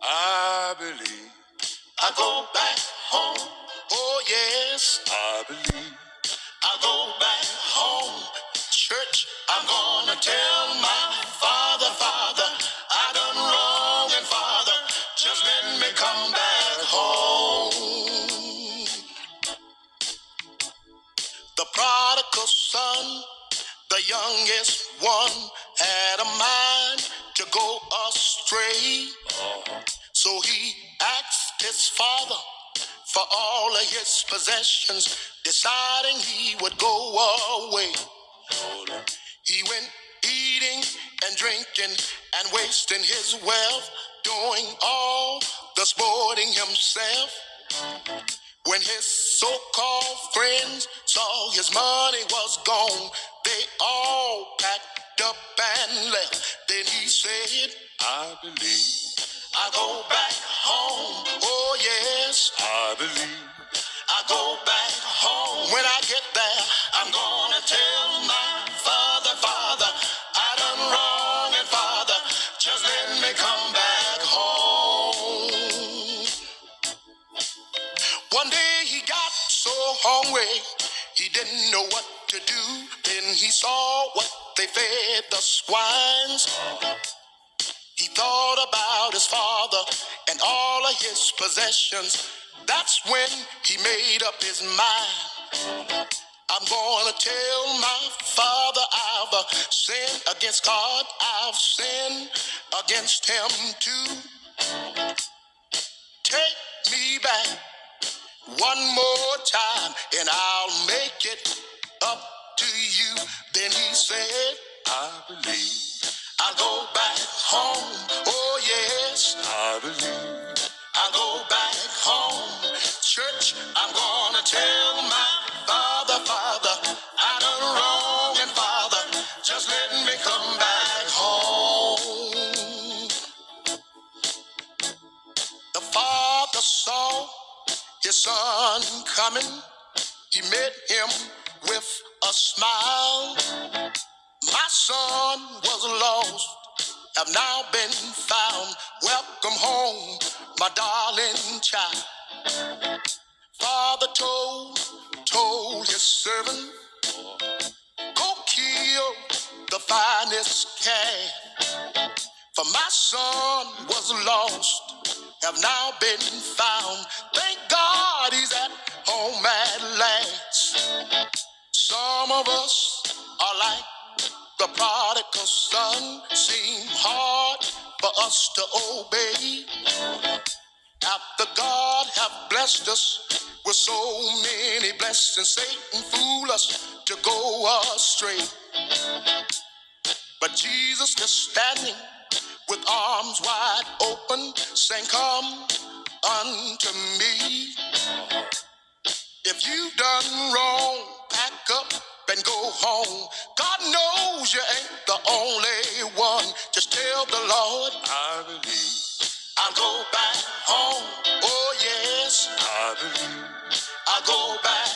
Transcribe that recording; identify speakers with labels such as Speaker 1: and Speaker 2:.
Speaker 1: I believe.
Speaker 2: I go back home.
Speaker 1: Oh yes,
Speaker 2: I believe. I go back home. Church, I'm gonna tell my Father, Father, I done wrong, and Father, just let me come back home. The prodigal son, the youngest one, had a mind to go astray. So he asked his father for all of his possessions, deciding he would go away. He went eating and drinking and wasting his wealth, doing all the sporting himself. When his so-called friends saw his money was gone, they all packed up and left. Then he said,
Speaker 1: I believe.
Speaker 2: I go back home. Oh yes,
Speaker 1: I believe.
Speaker 2: I go back home. When I get there, I'm gonna tell my Father, Father, I done wrong, and Father, just let me come back home. One day he got so hungry, he didn't know what to do. Then he saw what they fed the swines. He thought about his father and all of his possessions. That's when he made up his mind. I'm gonna tell my father I've sinned against God. I've sinned against him too. Take me back one more time and I'll make it up to you. Then he said,
Speaker 1: I believe.
Speaker 2: I'll go back home. Oh yes,
Speaker 1: I believe.
Speaker 2: I'll go back home. Church, I'm gonna tell my Father, Father, I done wrong, and Father, just let me come back home. The father saw his son coming. He met him with a smile. My son was lost, have now been found. Welcome home, my darling child. Father told his servant, go kill the finest calf. For my son was lost, have now been found. Thank God he's at home at last. Some of us are like the prodigal son, seem hard for us to obey. After God have blessed us with so many blessings, Satan fool us to go astray. But Jesus is standing with arms wide open, saying, come unto me. If you've done wrong, pack up and go home. God knows you ain't the only one. Just tell the Lord,
Speaker 1: I believe.
Speaker 2: I'll go back home. Oh yes,
Speaker 1: I believe.
Speaker 2: I'll go back